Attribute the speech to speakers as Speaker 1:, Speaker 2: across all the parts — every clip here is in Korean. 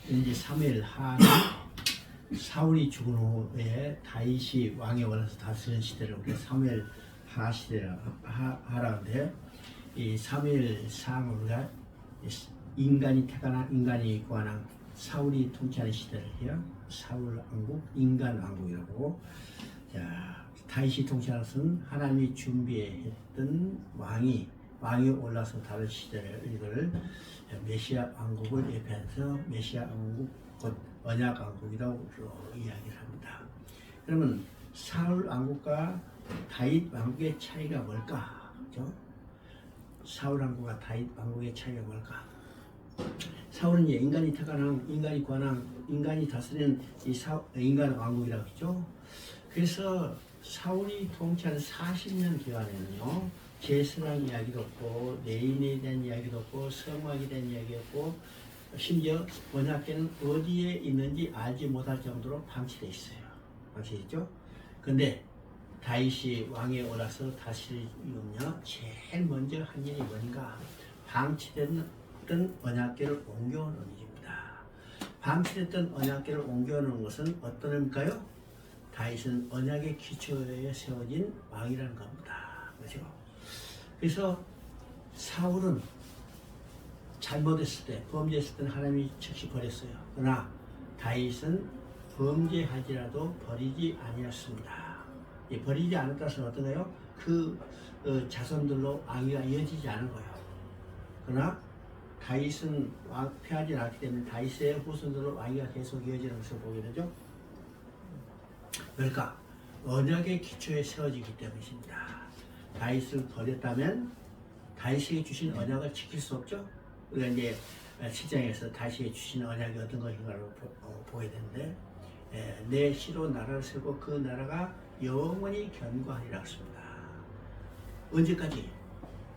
Speaker 1: 이제 사무엘 하 사울이 죽은 후에 다윗이 왕에 올라서 다스리는 시대를 우리가 사무엘 하 시대라 하라는데, 이 사무엘 상을 우리가 인간이 태어난 인간이 관한 사울이 통치하는 시대를 해요. 사울 왕국, 인간 왕국이라고. 자, 다윗이 통치하는 것은 하나님이 준비했던 왕이 올라서 다른 시대를, 이걸 메시아 왕국을 예표해서 메시아 왕국, 곧 언약 왕국이라고 이야기를 합니다. 그러면 사울 왕국과 다윗 왕국의 차이가 뭘까? 그죠? 사울 왕국과 다윗 왕국의 차이가 뭘까? 사울은 이제 인간이 태어난, 인간이 관한, 인간이 다스리는 인간 왕국이라고 했죠. 그래서 사울이 통치한 40년 기간에는요, 제사랑 이야기도 없고, 내인에 대한 이야기도 없고, 성막에 대한 이야기도 없고, 심지어 언약궤는 어디에 있는지 알지 못할 정도로 방치되어 있어요. 방치되어 있죠. 근데 다윗이 왕에 올라서 다스리면요, 제일 먼저 한 일이 뭔가? 방치됐던 언약궤를 옮겨오는 일입니다. 방치됐던 언약궤를 옮겨오는 것은 어떤 의미일까요? 다윗은 언약의 기초에 세워진 왕이라는 겁니다. 그렇죠? 그래서 사울은 잘못했을 때, 범죄했을 때는 하나님이 즉시 버렸어요. 그러나 다윗은 범죄하지라도 버리지 아니었습니다. 버리지 않았다는 것은 어떤가요? 그 자손들로 왕위가 이어지지 않은 거예요. 그러나 다윗은 피하지 않았기 때문에 다윗의 후손들로 왕위가 계속 이어지는 것을 보게 되죠. 그러니까 언약의 기초에 세워지기 때문입니다. 다윗을 버렸다면 다윗에게 주신 언약을 지킬 수 없죠. 우리가 이제 7장에서 다윗에게 주신 언약이 어떤 것인가를 보게 되는데, 내 시로 나라를 세우고 그 나라가 영원히 견고하리라 했습니다. 언제까지?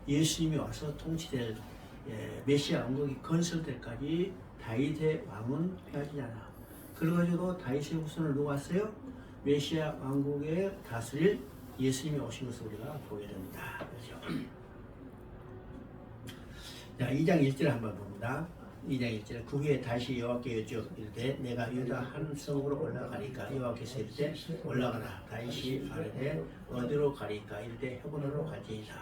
Speaker 1: 예수님이 와서 통치될 메시아 왕국이 건설될까지 다윗의 왕은 폐하지 않아. 그래가지고 다윗의 후손을 누가 왔어요? 메시아 왕국에 다스릴 예수님이 오신 것을 우리가 보게 됩니다. 그렇죠? 자, 2장 1절 한번 봅니다. 2장 1절. 그 후에 다시 여호와께 여쭈어 이르되 내가 유다 한 성으로 올라가리까? 여호와께서 이르되 올라가라. 다윗이 말하되 어디로 가리까? 이르되 헤브론으로 갈지이다.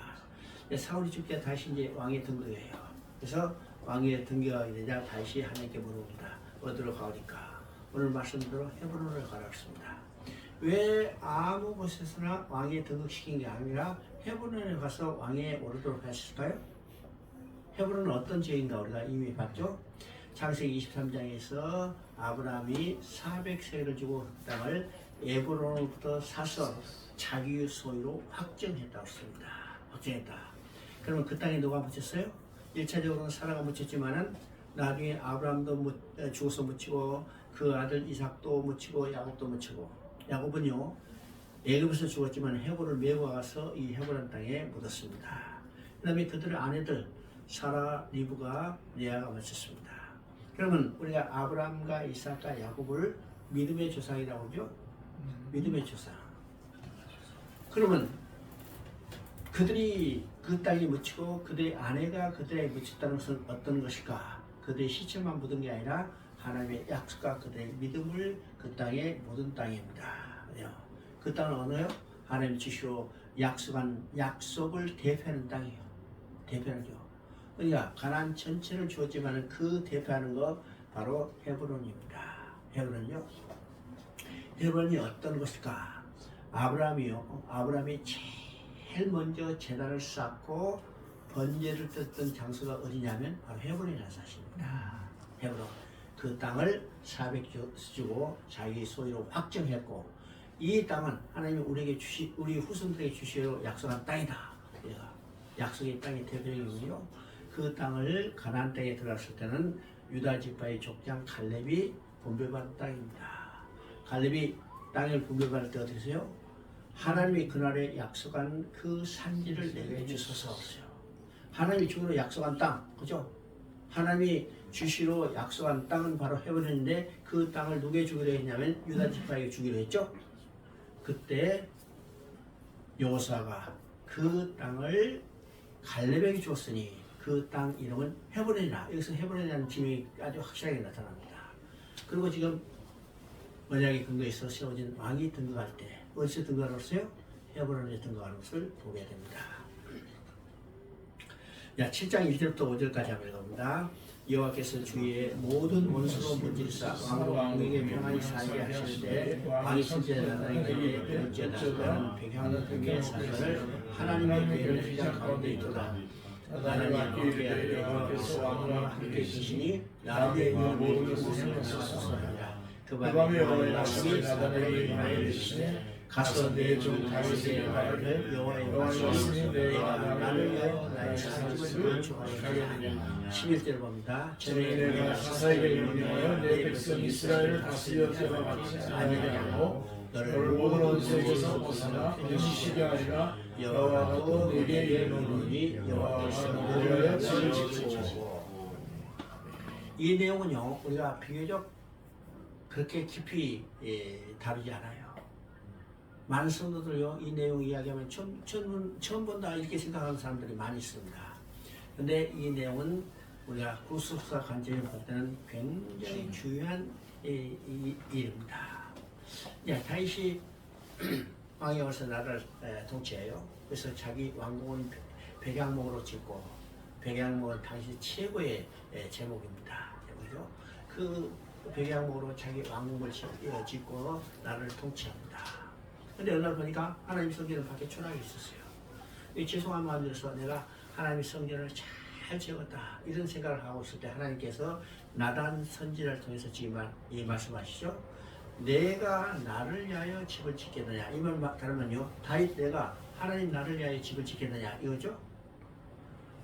Speaker 1: 사울이 죽자 다시 이제 왕에 등극해요. 그래서 왕에 등극하게 되자 다시 하나님께 물어봅니다. 어디로 가리까? 오늘 말씀대로 헤브론으로 가라 했습니다. 왜 아무 곳에서나 왕에 등극시킨 게 아니라 헤브론에 가서 왕에 오르도록 하셨을까요? 헤브론은 어떤 지역인가 우리가 이미 봤죠. 창세기 23장에서 아브라함이 400세를 주고 그 땅을 에브론으로부터 사서 자기 소유로 확정했다고 했습니다. 확정했다. 그러면 그 땅에 누가 묻혔어요? 1차적으로는 사라가 묻혔지만은 나중에 아브라함도 죽어서 묻히고 그 아들 이삭도 묻히고 야곱도 묻히고, 야곱은요 애굽에서 죽었지만 헤브론을 메고 가서 이 헤브론 땅에 묻었습니다. 그 다음에 그들의 아내들 사라, 리브가, 레아가 묻혔습니다. 그러면 우리가 아브라함과 이삭과 야곱을 믿음의 조상이라고 하죠. 믿음의 조상. 그러면 그들이 그 땅에 묻히고 그들의 아내가 그들에게 묻혔다는 것은 어떤 것일까? 그들의 시체만 묻은 게 아니라 하나님의 약속과 그들의 믿음을 그 땅에 묻은 땅입니다. 그 땅은 어느요? 하나님이 주시로 약속한 약속을 대표하는 땅이에요. 대표하죠. 그러니까 가나안 전체를 주었지만 그 대표하는 거 바로 헤브론입니다. 헤브론요. 헤브론이 어떤 것일까? 아브라함이 제일 먼저 제단을 쌓고 번제를 뜯던 장소가 어디냐면 바로 헤브론이라는 사실입니다. 헤브론. 그 땅을 400 주고 자기 소유로 확정했고, 이 땅은 하나님이 우리 후손들에게 주시기로 약속한 땅이다. 약속의 땅의 대표적이군요. 그 땅을 가나안 땅에 들어갔을 때는 유다 지파의 족장 갈렙이 분배받은 땅입니다. 갈렙이 땅을 분배받을 때 어떻게 했어요? 하나님이 그날에 약속한 그 산지를 내게 주소서. 하나님이 주기로 약속한 땅, 그죠? 하나님이 주시로 약속한 땅은 바로 헤브론인데 그 땅을 누구에게 주기로 했냐면 유다 지파에게 주기로 했죠. 그때 여호수아가 그 땅을 갈렙에게 주었으니 그 땅 이름은 헤브론이라. 여기서 헤브론이라는 지명이 아주 확실하게 나타납니다. 그리고 지금 언약의 근거에서 세워진 왕이 등극할 때 어디서 등극하는 것이요? 헤브론에 등극하는 것을 보게 됩니다. 자, 7장 1절부터 5절까지 한번 읽어봅니다. 여호와께서 주의 모든 원수로 문질사 왕에게 평안히 살게 하시는데 왕이 신세나에게 들을지어다. 백향목의 사건을 하나님의 교회를 휘장 가운데 있도다. 하나님 함께 여호와께서 왕과 함께 계시니 나를 위하여 모든 것을 하소서하라. 그 밤에 여호와의 말씀이 나단에게 임하시되 가서 내 종 다윗의 말을 여호와의 말씀이 내가 나를 위하여 나의 산집을 건축하리라. 11절 봅니다. 전에 내가 사사에게 명령하여 내 백성 이스라엘을 다스려 때와 같이 아니하고 너를 모든 원수에게서 벗어나 일시시게 하리라. 여호와도 내게 이르노니 여호와께서 너를 위하여 집을 짓고. 이 내용은요 우리가 비교적 그렇게 깊이 다루지 않아요. 많은 성도들요 이 내용 이야기하면 처음 본다 이렇게 생각하는 사람들이 많이 있습니다. 그런데 이 내용은 우리가 구속사 관점에 볼 때는 굉장히 중요한 일입니다. 다윗이 왕이 와서 나라를 통치해요. 그래서 자기 왕궁은 백향목으로 짓고 백향목은 당시 최고의 제목입니다. 제목이죠. 그 백향목으로 자기 왕궁을 짓고 나라를 통치합니다. 근데 어느 날 보니까 하나님 성전을 밖에 초라하게 있었어요. 죄송한 마음이 들어서 내가 하나님 성전을 잘 지었다 이런 생각을 하고 있을 때 하나님께서 나단 선지자를 통해서 지금 이 말씀하시죠. 내가 나를 위하여 집을 짓겠느냐. 이 말 다르면요 다윗 내가 하나님 나를 위하여 집을 짓겠느냐 이거죠.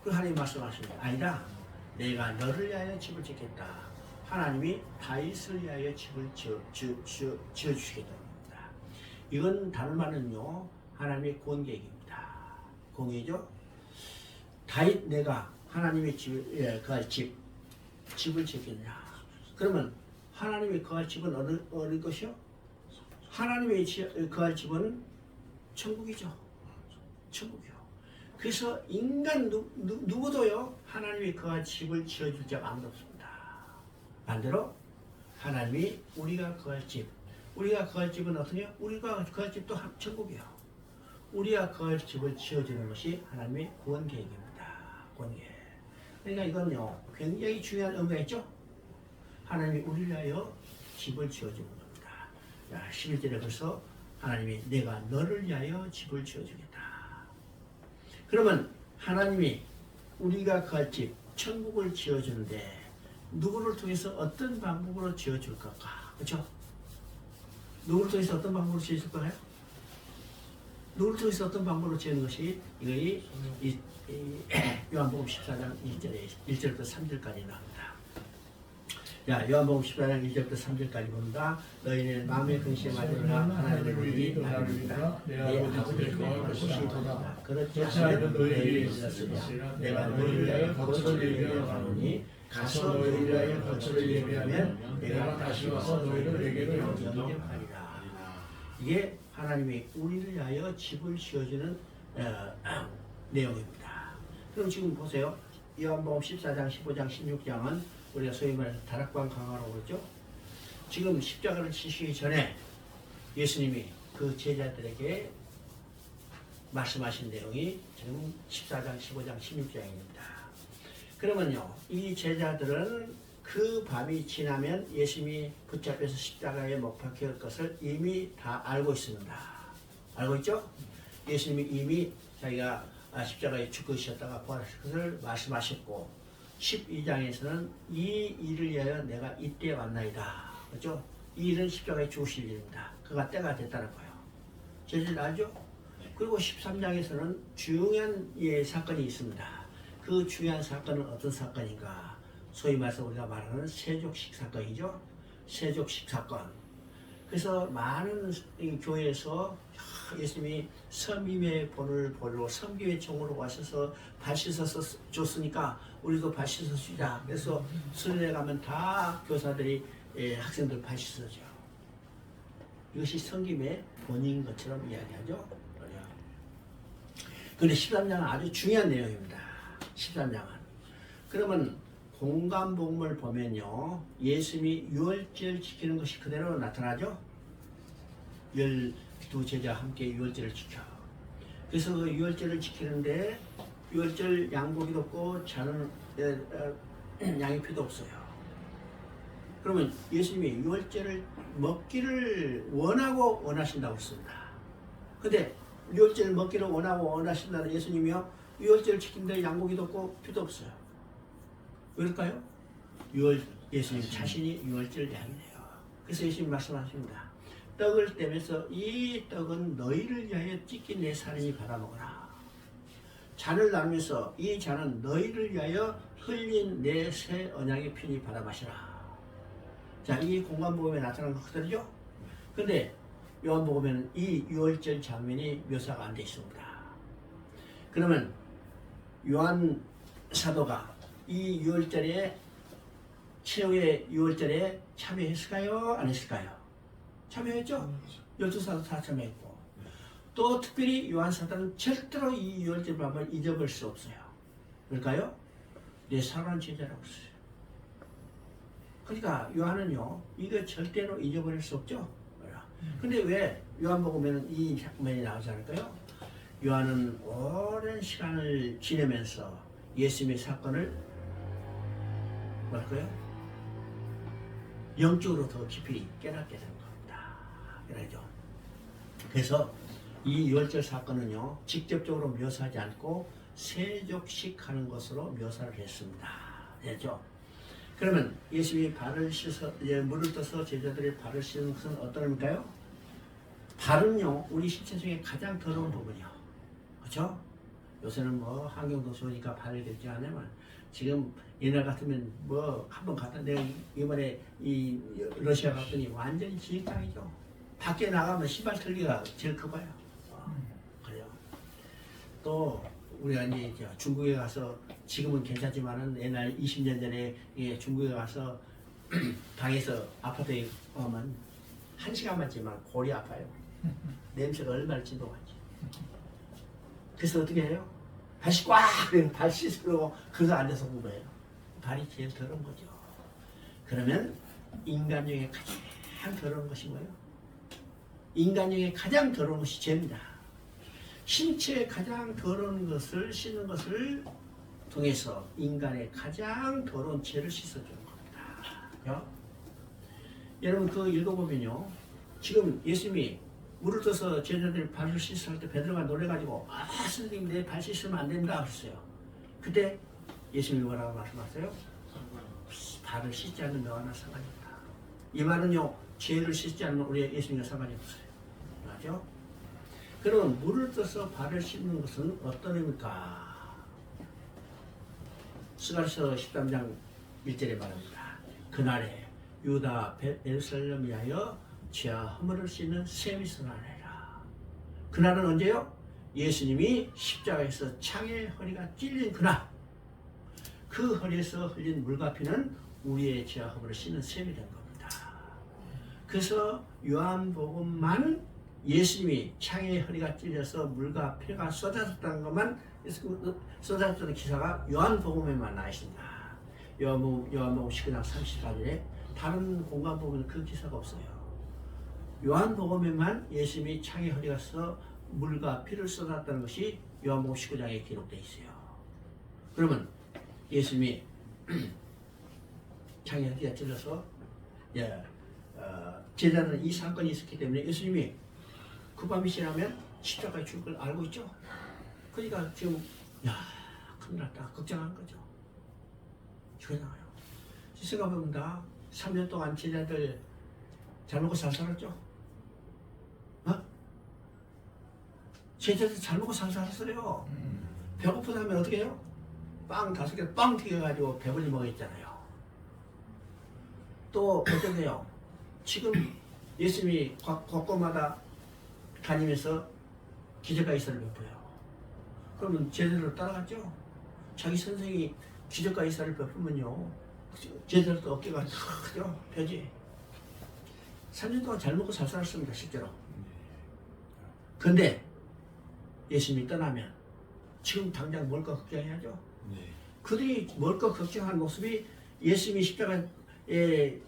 Speaker 1: 그 하나님 말씀하십니다. 아니다. 내가 너를 위하여 집을 짓겠다. 하나님이 다윗을 위하여 집을 지어주시겠다. 이건 다른 말은요 하나님의 공계획입니다. 공의죠. 다윗 내가 하나님의 거할 집을 짓겠냐. 그러면 하나님의 거할 집은 어느 것이요? 하나님의 거할 집은 천국이죠. 천국이요. 그래서 인간 누구도요 하나님의 거할 집을 지어줄 자가 아무도 없습니다. 반대로 하나님이 우리가 거할 집, 우리가 거할 집은 어떠냐? 우리가 거할 집도 천국이요. 우리가 거할 집을 지어주는 것이 하나님의 구원 계획입니다. 구원 계획. 그러니까 이건요 굉장히 중요한 의미가 있죠. 하나님이 우리를 위하여 집을 지어주는 겁니다. 11절에 벌써 하나님이 내가 너를 위하여 집을 지어주겠다. 그러면 하나님이 우리가 거할 집 천국을 지어주는데 누구를 통해서 어떤 방법으로 지어줄 건가? 그렇죠? 누구를 통해서 어떤 방법으로 지어줄 거예요? 누구를 통해서 어떤 방법으로 지는 것이 이거이 요한복음 14장 1절부터 3절까지 나옵니다. 요한복음 14장 1절부터 3절까지 봅니다. 너희는 마음의 근심에 맞으라 하나님을 믿으니 나를 믿으라. 내 아버지의 거할 것이 도다. 그렇지 않으면 너희에게 있으리라. 내가 너희를 위하여 거처를 예비하러 가노니 가서 너희를 위하여 거처를 예비하면 내가 다시 와서 너희를 내게로 영접하리라. 이게 하나님이 우리를 위하여 집을 지어주는 내용입니다. 그럼 지금 보세요. 요한복음 14장, 15장, 16장은 우리가 소위 말해서 다락방 강화라고 그러죠. 지금 십자가를 지시기 전에 예수님이 그 제자들에게 말씀하신 내용이 지금 14장, 15장, 16장입니다. 그러면요, 이 제자들은 그 밤이 지나면 예수님이 붙잡혀서 십자가에 못 박힐 것을 이미 다 알고 있습니다. 알고 있죠? 예수님이 이미 자기가 십자가에 죽으셨다가 부활하실 것을 말씀하셨고 12장에서는 이 일을 위하여 내가 이때 왔나이다. 그렇죠? 이 일은 십자가에 죽으실 일입니다. 그가 때가 됐다는 거예요. 제자들 알죠? 그리고 13장에서는 중요한 사건이 있습니다. 그 중요한 사건은 어떤 사건인가? 소위 말해서 우리가 말하는 세족식 사건이죠. 세족식 사건. 그래서 많은 교회에서 예수님이 섬김의 본을 보러 섬김의 종으로 와셔서 발 씻어서 줬으니까 우리도 발 씻어 주자. 그래서 수련회 가면 다 교사들이 학생들 발 씻어줘. 이것이 섬김의 본인 것처럼 이야기하죠. 그런데 13장은 아주 중요한 내용입니다. 13장은. 그러면 공간복음을 보면요, 예수님이 유월절 지키는 것이 그대로 나타나죠. 12제자 함께 유월절을 지켜. 그래서 그 유월절을 지키는데 유월절 양고기도 없고 자는 양의 피도 없어요. 그러면 예수님이 유월절을 먹기를 원하고 원하신다고 했습니다. 근데 유월절을 먹기를 원하고 원하신다는 예수님이요, 유월절을 지키는데 양고기도 없고 피도 없어요. 왜일까요? 예수님 자신이 유월절 양이네요. 그래서 예수님 말씀하십니다. 떡을 떼면서 이 떡은 너희를 위하여 찢긴 내 살인이 받아먹어라. 잔을 나누면서 이 잔은 너희를 위하여 흘린 내 새 언약의 피니 받아 마시라. 자, 이 공간복음에 나타난 것 그대로죠? 근데 요한복음에는 이 유월절 장면이 묘사가 안 되어 있습니다. 그러면 요한 사도가 이 유월절에, 최후의 유월절에 참여했을까요? 안 했을까요? 참여했죠? 12사도 다 참여했고, 또 특별히 요한 사도는 절대로 이 유월절 밤을 잊어버릴 수 없어요. 왜일까요? 내 사랑하는 제자라고 했어요. 그러니까 요한은요, 이거 절대로 잊어버릴 수 없죠? 근데 왜 요한복음에는 이 장면이 나오지 않을까요? 요한은 오랜 시간을 지내면서 예수님의 사건을 뭐랄까요? 영적으로 더 깊이 깨닫게 된 겁니다. 그래죠. 그래서 이 유월절 사건은요, 직접적으로 묘사하지 않고 세족식 하는 것으로 묘사를 했습니다. 되죠? 그러면 예수님이 발을 씻어, 물을 떠서 제자들의 발을 씻는 것은 어떤 의미일까요? 발은요, 우리 신체 중에 가장 더러운 부분이요. 그렇죠? 요새는 뭐 환경도 좋으니까 발을 긁지 않으면, 지금 옛날 같으면 뭐 한번 갔다, 내가 이번에 이 러시아 갔더니 완전히 지인 땅이죠. 밖에 나가면 신발 털기가 제일 커봐요. 그래요. 또 우리가 이제 중국에 가서, 지금은 괜찮지만은 옛날 20년 전에 중국에 가서 방에서 아파트에 오면 1시간만 지만 골이 아파요. 냄새가 얼마나 진동하지. 그래서 어떻게 해요? 발이 꽉 그냥 발 씻으려고 그거 앉아서 공부해요. 발이 제일 더러운 거죠. 그러면 인간 중에 가장 더러운 것이 뭐예요? 인간 중에 가장 더러운 것이 죄입니다. 신체의 가장 더러운 것을 씻는 것을 통해서 인간의 가장 더러운 죄를 씻어주는 겁니다. 여러분 그거 읽어보면요, 지금 예수님이 물을 떠서 제자들이 발을 씻을 때 베드로가 놀래가지고, 아 선생님 내 발 씻으면 안 된다 그랬어요. 그때 예수님이 뭐라고 말씀하세요? 발을 씻지 않는 너와 나 상관이 없다. 이 말은요, 죄를 씻지 않는 우리 예수님과 상관이 없어요. 맞죠? 그럼 물을 떠서 발을 씻는 것은 어떤 의미일까? 스가랴서 13장 1절에 말합니다. 그날에 유다 예루살렘 위하여 죄와 허물을 씻는 셈이 선하리라. 그날은 언제요? 예수님이 십자가에서 창의 허리가 찔린 그날. 그 허리에서 흘린 물과 피는 우리의 죄와 허물을 씻는 셈이 된 겁니다. 그래서 요한복음만 예수님이 창의 허리가 찔려서 물과 피가 쏟아졌다는 것만, 쏟아졌다는 기사가 요한복음에만 나와 있습니다. 요한복음 19장 34절에 다른 공간복음에는 그 기사가 없어요. 요한복음에만 예수님이 창의 허리가 서 물과 피를 쏟았다는 것이 요한복음 19장에 기록되어 있어요. 그러면 예수님이 창의 허리가 찔려서 제자들은 이 사건이 있었기 때문에 예수님이 그 밤이 지나면 십자가에 죽을 걸 알고 있죠. 그러니까 지금 큰일 났다 걱정한 거죠. 죽어나가요. 생각해봅니다. 3년 동안 제자들 잘 먹고 잘 살았죠? 제자들 잘 먹고 잘 살았어요. 배고프다면 어떻게 해요? 빵 5개 빵 튀겨가지고 배불리 먹었잖아요. 또 어떤데요? 지금 예수님이 곳곳마다 다니면서 기적과 이사를 베풀어요. 그러면 제자들로 따라갔죠? 자기 선생이 기적과 이사를 베풀면요, 제자들도 어깨가 크죠? 펴지. 3년 동안 잘 먹고 잘 살았습니다, 실제로. 근데 예수님이 떠나면 지금 당장 뭘 거 걱정해야죠? 그들이 뭘 거 걱정한 모습이 예수님이 십자가에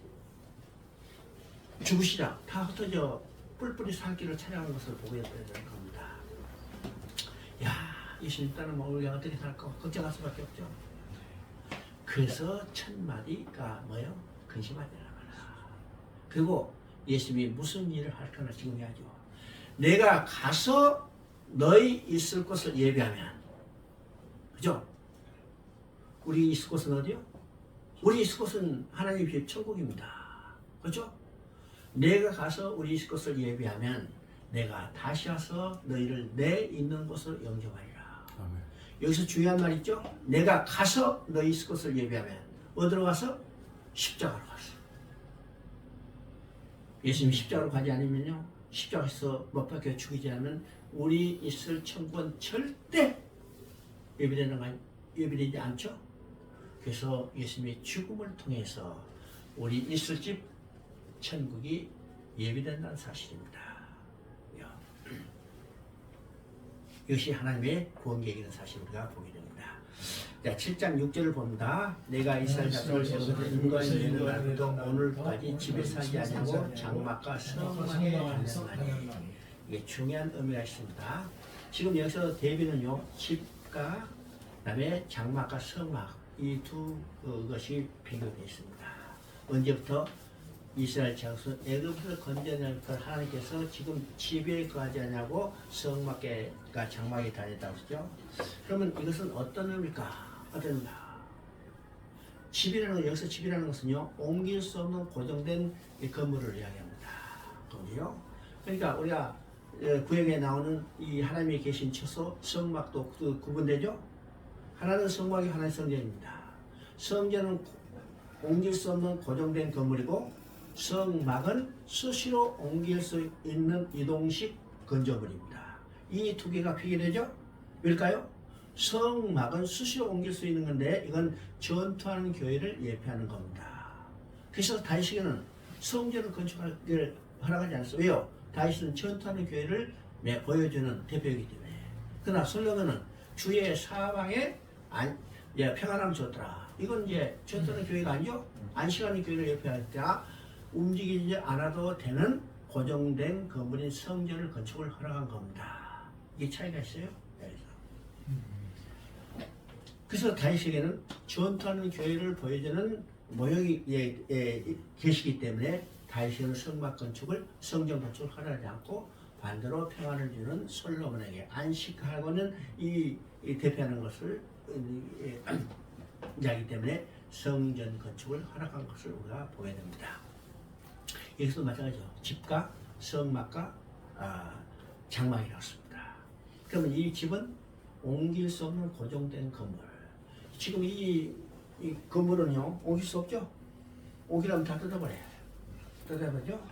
Speaker 1: 죽으시자 다 흩어져 뿔뿔이 살길을 찾아가는 것을 보게 되는 겁니다. 야, 예수님 따르면 우리가 어떻게 살까 걱정할 수밖에 없죠. 그래서 첫 마디가 뭐예요? 근심하지 말라. 그리고 예수님이 무슨 일을 할 거나 지금 해야죠. 내가 가서 너희 있을 곳을 예비하면, 그죠? 우리 있을 곳은 어디요? 우리 있을 곳은 하나님의 집 천국입니다. 그렇죠? 내가 가서 우리 있을 곳을 예비하면 내가 다시 와서 너희를 내 있는 곳을 영접하리라. 아멘. 여기서 중요한 말 있죠? 내가 가서 너희 있을 곳을 예비하면 어디로 가서? 십자가로 가서. 예수님이 십자가로 가지 않으면요, 십자가에서 못 박혀 죽이지 않으면 우리 있을 천국은 절대 예비되지 않죠? 그래서 예수님의 죽음을 통해서 우리 있을 집 천국이 예비된다는 사실입니다. 이것이 하나님의 구원 계획이라는 사실을 우리가 보게 됩니다. 자, 7장 6절을 봅니다. 내가 이스라엘 자손을 세우고 인과의 예를 알고도 오늘까지 집에 살지 아니하고 장막과 성막에 다녔나니. 이게 중요한 의미가 있습니다. 지금 여기서 대비는요, 집과 그다음에 장막과 성막 이 두 것이 비교되어 있습니다. 언제부터? 이스라엘 자손 애굽에서 건져낼 걸 하나님께서 지금 집에 거하지 않냐고 성막과 장막에 다녔다고 했죠. 그러면 이것은 어떤 의미일까? 어떤 의미일까? 집이라는 것, 여기서 집이라는 것은요, 옮길 수 없는 고정된 이 건물을 이야기합니다. 건물이요. 그러니까 우리가 구약에 나오는 이 하나님이 계신 처소 성막도 구분되죠. 하나는 성막이 하나의 성전입니다. 성전은 옮길 수 없는 고정된 건물이고 성막은 수시로 옮길 수 있는 이동식 건조물입니다. 이 두 개가 비교되죠? 왜일까요? 성막은 수시로 옮길 수 있는 건데 이건 전투하는 교회를 예표하는 겁니다. 그래서 다윗에게는 성전을 건축하기를 허락하지 않았어요. 왜요? 다윗은 전투하는 교회를 보여주는 대표이기 때문에. 그러나 솔로몬은 주의 사방에 평안함을 줬더라. 이건 이제 전투하는 교회가 아니죠? 안식하는 교회를 예표할 때 움직이지 않아도 되는 고정된 건물인 성전을 건축을 허락한 겁니다. 이게 차이가 있어요. 그래서 다윗에게는 전투하는 교회를 보여주는 모형이 계시기 때문에 다윗에게는 성막 건축을 성전 건축을 허락하지 않고 반대로 평안을 주는 솔로몬에게 안식하고는 이 대표하는 것을 이야기 때문에 성전 건축을 허락한 것을 우리가 보게 됩니다. 여기서도 마찬가지죠. 집과 성막과 장막이라고 했습니다. 그러면 이 집은 옮길 수 없는 고정된 건물. 지금 이 건물은요, 옮길 수 없죠? 옮기려면 다 뜯어버려요. 뜯어버리죠?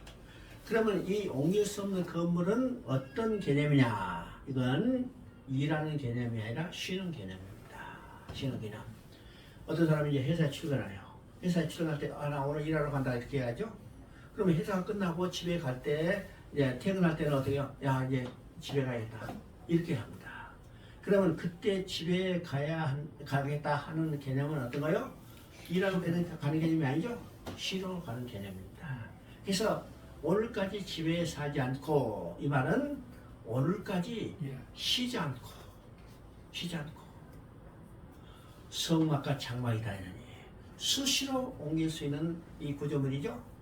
Speaker 1: 그러면 이 옮길 수 없는 건물은 어떤 개념이냐? 이건 일하는 개념이 아니라 쉬는 개념입니다. 쉬는 개념. 어떤 사람이 이제 회사에 출근해요. 회사에 출근할 때, 나 오늘 일하러 간다, 이렇게 해야죠? 그러면 회사가 끝나고 집에 갈 때, 이제 퇴근할 때는 어떻게 해요? 야, 이제 집에 가야겠다. 이렇게 합니다. 그러면 그때 집에 가겠다 하는 개념은 어떤가요? 일하러 가는 개념이 아니죠? 쉬러 가는 개념입니다. 그래서 오늘까지 집에 살지 않고, 이 말은 오늘까지 쉬지 않고, 성막과 장막이 다니느니 수시로 옮길 수 있는 이 구조물이죠.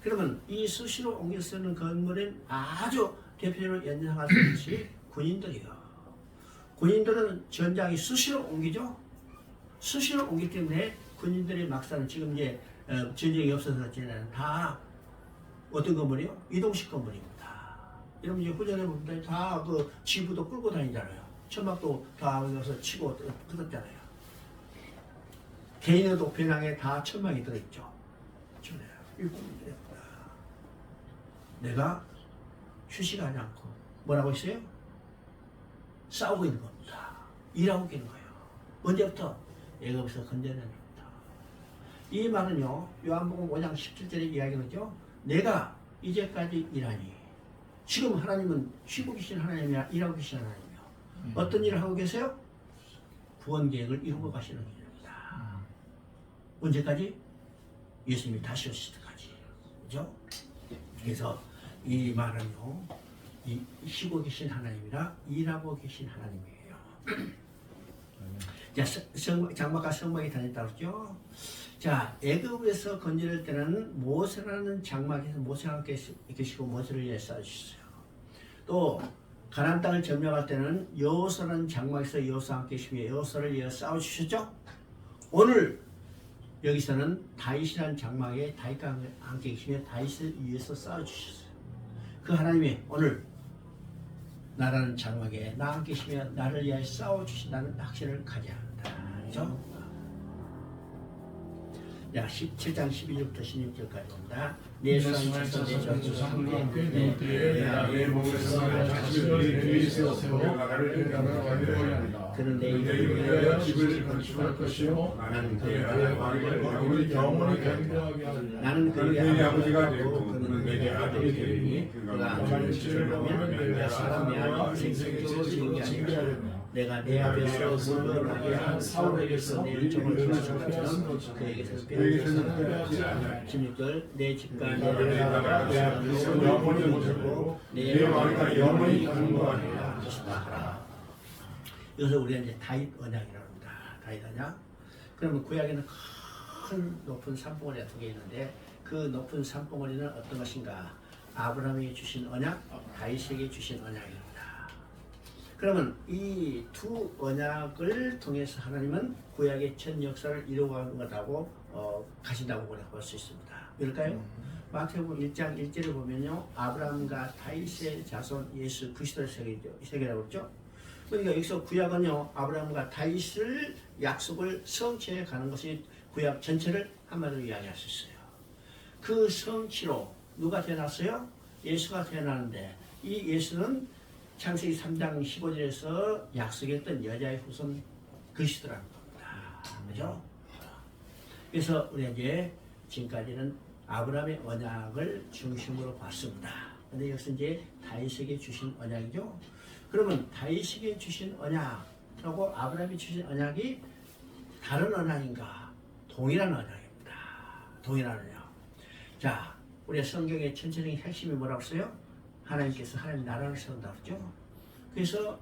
Speaker 1: 그러면 이 수시로 옮길 수 있는 건물은 아주 대표적으로 연상할 수 있는 것이 군인들이요. 군인들은 전장이 수시로 옮기죠. 수시로 옮기기 때문에 군인들이 막상 지금 이제 전쟁이 없어졌지만 다 어떤 건물이요? 이동식 건물입니다. 여러분 이제 후전에 보면 다 그 지부도 끌고 다니잖아요. 천막도 다 여기서 치고 뜯었잖아요. 개인의 도편항에 다 천막이 들어있죠. 내가 휴식하지 않고 뭐라고 있어요? 싸우고 있는 겁니다. 일하고 있는 거예요. 언제부터? 애굽에서 건져낸 겁니다. 이 말은요, 요한복음 5장 17절에 이야기하죠. 내가 이제까지 일하니. 지금 하나님은 쉬고 계신 하나님이야, 일하고 계신 하나님이요. 어떤 일을 하고 계세요? 구원 계획을 이루고 가시는 길입니다. 언제까지? 예수님이 다시 오실 때까지. 그죠? 그래서 이 말은요, 이 쉬고 계신 하나님이라 일하고 계신 하나님이에요. 자, 장막과 성막이 다녔다고 그랬죠? 자, 애굽에서 건져낼 때는 모세라는 장막에서 모세와 함께 계시고 모세를 위해 쌓아주셨어요. 또 가나안 땅을 점령할 때는 여호수아라는 장막에서 여호수아와 함께 계시며 여호수아를 위해 싸워주셨죠? 오늘 여기서는 다윗이라는 장막에 다윗과 함께 계시며 다윗을 위해서 싸워주셨어요. 그 하나님이 오늘 나라는 장막에 나와 함께 계시며 나를 위하여 싸워주신다는 확신을 가져야 한다. 그렇죠? 자, 17장 11절부터 16절까지 온다. 내 수상에서 내 전투상에 내 몸에서 자식을 내 위에서 세워 나를 나라가 그는 내 이름을 위하여 집을 건축할 것이요 나는 그의 왕을 영원히 견고하게 하리라. 나는 그의 아버지가 되고 그는 내게 아들이 되리니 그가 아들을 지으려면 내가 사람의 생생적으로 지은 게 아니라 내가 내 앞에서 물러나게 한 사울에게서 내 은총을 주신 것처럼 그에게서 빼앗지 않으라. 16절 내 집과 내 나라가 내 앞에서 영원히 못하고 내 왕이 영원히 강구하리라 하시다. 여기서 우리가 이제 다윗 언약이라고 합니다. 다윗 언약. 그러면 구약에는 큰 높은 산봉우리가 두 개 있는데 그 높은 산봉우리는 어떤 것인가? 아브라함이 주신 언약, 다윗에게 주신 언약입니다. 그러면 이 두 언약을 통해서 하나님은 구약의 첫 역사를 이루어가는 것하고 가신다고 볼 수 있습니다. 왜일까요? 마태복음 1장 1절을 보면요, 아브라함과 다윗의 자손 예수 그리스도의 세계라고 그랬죠. 그러니까 여기서 구약은요, 아브라함과 다윗을 약속을 성취해 가는 것이 구약 전체를 한마디로 이야기할 수 있어요. 그 성취로 누가 태어났어요? 예수가 태어나는데 이 예수는 창세기 3장 15절에서 약속했던 여자의 후손 그리스도라는 겁니다. 그죠? 그래서 우리가 이제 지금까지는 아브라함의 언약을 중심으로 봤습니다. 근데 여기서 이제 다윗에게 주신 언약이죠. 그러면 다윗에게 주신 언약하고 아브라함이 주신 언약이 다른 언약인가? 동일한 언약입니다. 동일한 언약. 자, 우리가 성경의 전체적인 핵심이 뭐라고 써요? 하나님께서 하나님 나라를 세운다고 했죠. 그래서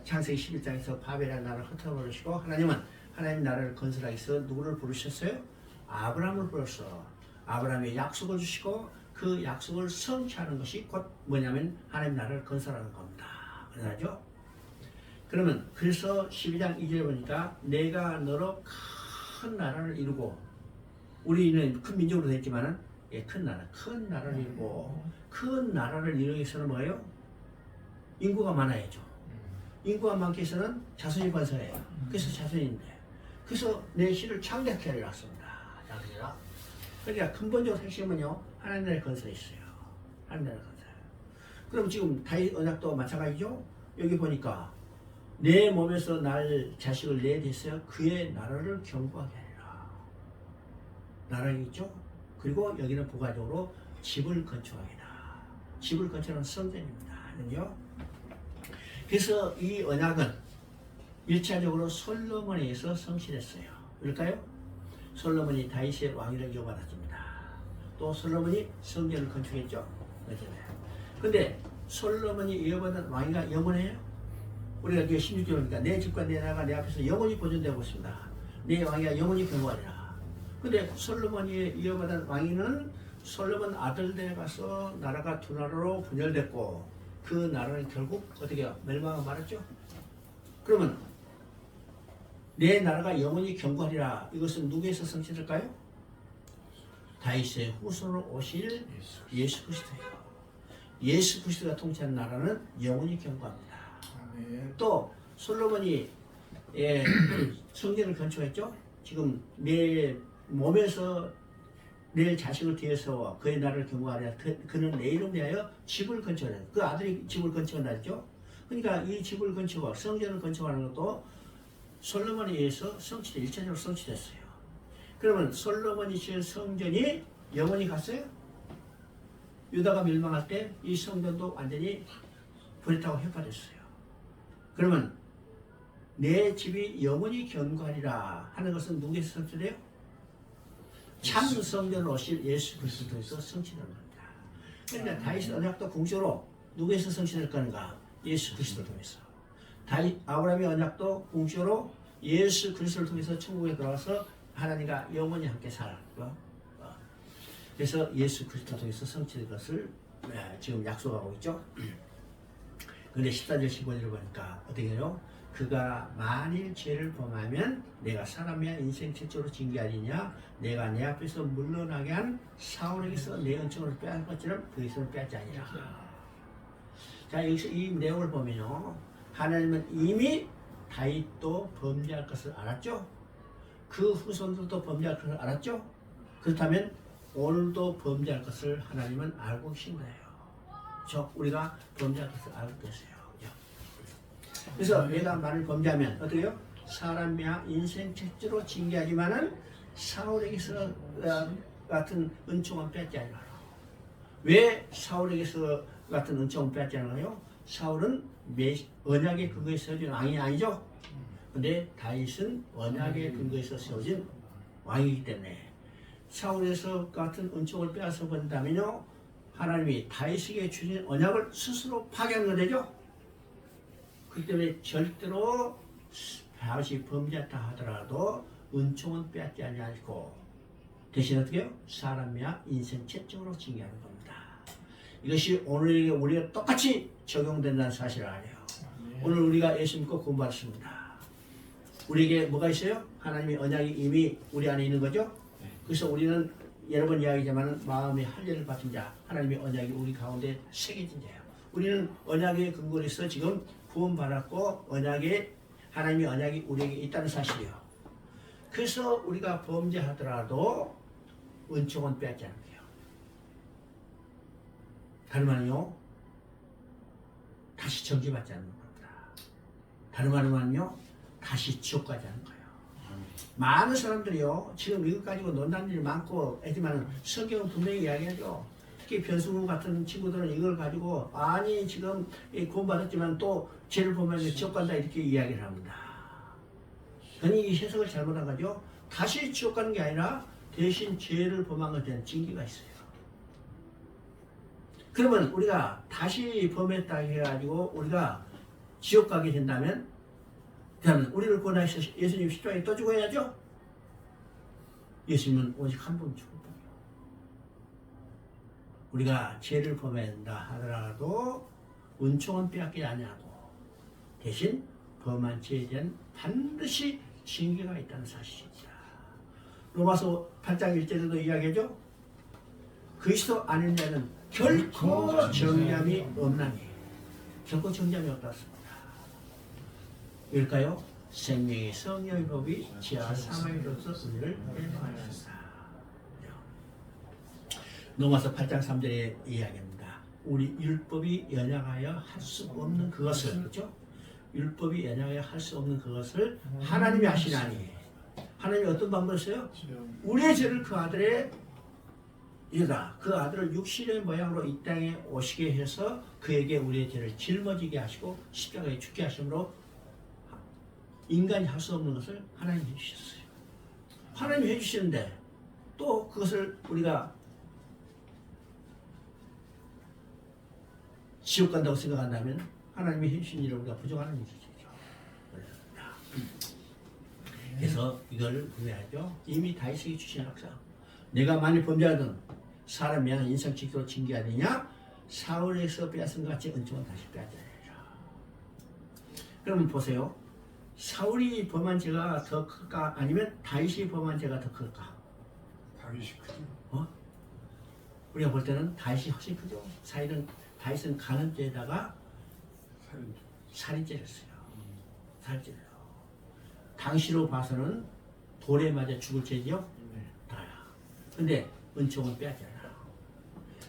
Speaker 1: 창세기 11장에서 바벨의 나라를 흩어버리시고 하나님은 하나님 나라를 건설하기 위해서 누구를 부르셨어요? 아브라함을 불러서 아브라함의 약속을 주시고 그 약속을 성취하는 것이 곧 뭐냐면 하나님 나라를 건설하는 겁니다. 그러죠? 그러면 그래서 12장 2절에 보니까 내가 너로 큰 나라를 이루고 우리는 큰 민족으로 됐지만은 큰 나라를 이루고 큰 나라를 이루기 위해서는 뭐예요? 인구가 많아야죠. 인구가 많기 위해서는 자손이 건설해요. 그래서 자손인데 그래서 내 시를 창대케 해놨습니다. 장세라. 그러니까 근본적으로 핵심은요, 하나님 나라의 건설이 있어요. 하나님 나라의 건설. 그럼 지금 다윗 언약도 마찬가지죠. 여기 보니까 내 몸에서 날 자식을 내댔어요. 그의 나라를 견고하게 하리라. 나라가 있죠. 그리고 여기는 부가적으로 집을 건축하기다. 집을 건축하는 성전입니다. 아니요. 그래서 이 언약은 1차적으로 솔로몬에 의해서 성취됐어요. 왜일까요? 솔로몬이 다윗의 왕위를 이어받았습니다. 또 솔로몬이 성전을 건축했죠. 그런데 솔로몬이 이어받은 왕위가 영원해요? 우리가 16절에 보니까 내 집과 내 나라가 내 앞에서 영원히 보존되고 있습니다. 내 왕위가 영원히 견고하리라. 근데 솔로몬이 이어받은 왕위는 솔로몬 아들들에 가서 나라가 두 나라로 분열됐고 그 나라는 결국 어떻게 멸망하고 말았죠? 그러면 내 나라가 영원히 견고하리라. 이것은 누구에서 성취될까요? 다윗의 후손으로 오실 예수 그리스도예요. 예수 그리스도가 통치하는 나라는 영원히 견고합니다. 또 솔로몬이 성전을 건축했죠. 지금 내 몸에서 내 자식을 뒤에서 그의 나라를 견고하려 그는 내 이름 위하여 집을 건축하려 그 아들이 집을 건축한다 했죠. 그러니까 이 집을 건축하고 성전을 건축하는 것도 솔로몬에 의해서 1차적으로 성취됐어요. 그러면 솔로몬이 지은 성전이 영원히 갔어요? 유다가 멸망할 때 이 성전도 완전히 불에 타고 해파됐어요. 그러면 내 집이 영원히 견고하리라 하는 것은 누구에서 성취돼요? 참 성전으로 오실 예수 그리스도에서 성취되는 겁니다. 그러니까 다윗의 언약도 공식으로 누구에서 성취될 거는가? 예수 그리스도를 통해서. 아브라함의 언약도 공식으로 예수 그리스도를 통해서 천국에 들어와서 하나님과 영원히 함께 살았고, 그래서 예수 그리스도를 통해서 성취될 것을 지금 약속하고 있죠. 그런데 14절 15절을 보니까 어떻게 해요? 그가 만일 죄를 범하면 내가 사람이야 인생 최초로 징계하리냐, 내가 내 앞에서 물러나게 한 사울에게서 내 은총을 빼앗을 것처럼 그에서 빼앗지 아니라. 자, 여기서 이 내용을 보면요, 하나님은 이미 다윗도 범죄할 것을 알았죠. 그 후손들도 범죄할 것을 알았죠. 그렇다면 오늘도 범죄할 것을 하나님은 알고 계신 거예요. 우리가 범죄할 것을 알고 계세요. 그래서 내가 만일 범죄하면 어떻게 해요? 사람이야 인생 최초로 징계하지만은 사울에게서 같은 은총은 빼앗지 않아요. 왜 사울에게서 같은 은총은 빼앗지 않아요? 사울은 언약의 근거에 세워진 왕이 아니죠. 근데 다윗은 언약의 근거에 세워진 왕이기 때문에 사울에서 같은 은총을 빼앗아 본다면요, 하나님이 다윗에게 주신 언약을 스스로 파괴하는 되죠. 그렇기 때문에 절대로 다윗이 범죄했다 하더라도 은총은 빼앗지 아니하고 대신 어떻게 해요? 사람이야 인생 최초로 징계하는 겁니다. 이것이 오늘 우리가 똑같이 적용된다는 사실을 알아요. 오늘 우리가 예수 믿고 구원받았습니다. 우리에게 뭐가 있어요? 하나님의 언약이 이미 우리 안에 있는 거죠. 그래서 우리는 여러 번 이야기하지만 마음의 할례를 받은 자, 하나님의 언약이 우리 가운데 새겨진 자예요. 우리는 언약의 근거로서 지금 구원받았고 하나님의 언약이 우리에게 있다는 사실이에요. 그래서 우리가 범죄하더라도 은총은 빼앗지 않는 거예요. 다른 말은요, 다시 정죄받지 않는 겁니다. 다른 말은요, 다시 지옥 가지 않는 거예요. 많은 사람들이요, 지금 이것 가지고 논란 일이 많고 하지만 성경은 분명히 이야기하죠. 특히 변승우 같은 친구들은 이걸 가지고 아니 지금 구원받았지만 또 죄를 보면 지옥 간다 이렇게 이야기를 합니다. 아니 이 해석을 잘못한 거죠. 다시 지옥 가는 게 아니라 대신 죄를 범한 것에 대한 징계가 있어요. 그러면 우리가 다시 범했다 해가지고 우리가 지옥 가게 된다면 우리를 구원하셔서 예수님 십자가에 또 죽어야죠. 예수님은 오직 한 번 죽을 뿐이요. 우리가 죄를 범한다 하더라도 은총은 빼앗기지 아니하고 대신 범한 죄에 대한 반드시 징계가 있다는 사실입니다. 로마서 8장 1절에도 이야기하죠. 그리스도 아닌 자는 결코 정죄함이 없나니. 결코 정죄함이 없다습니다. 왜일까요? 생명의 성령의 법이 지하 사망으로서 우리를 해방하였습니다. 로마서 8장 3절에 이야기합니다. 우리 율법이 연약하여 할 수 없는 그것을, 그렇죠? 율법이 연약하여 할 수 없는 그것을 하나님이 하시나니. 하나님이 어떤 방법을 써요? 우리의 죄를 그 아들의 그 아들을 육신의 모양으로 이 땅에 오시게 해서 그에게 우리의 죄를 짊어지게 하시고 십자가에 죽게 하심으로 인간이 할 수 없는 것을 하나님이 해주셨어요. 하나님이 해주시는데 또 그것을 우리가 지옥 간다고 생각한다면 하나님이 해주신 일을 우리가 부정하는 일이죠. 그래서 이걸 구해야죠. 이미 다윗에게 주신 학상. 내가 만일 범죄하든 사람이 인생 직도로 징계하느냐, 사울에서 빼앗은 것 같이 은총은 다시 빼앗지 않으리라. 그러면 보세요. 사울이 범한 죄가 더 클까? 아니면 다윗이 범한 죄가 더 클까?
Speaker 2: 다윗이 크죠.
Speaker 1: 우리가 볼 때는 다윗이 훨씬 크죠. 다윗은 간음죄에다가 살인죄를 했어요. 살인죄를. 당시로 봐서는 돌에 맞아 죽을 죄죠. 다야. 근데 은총은 빼앗지 않아.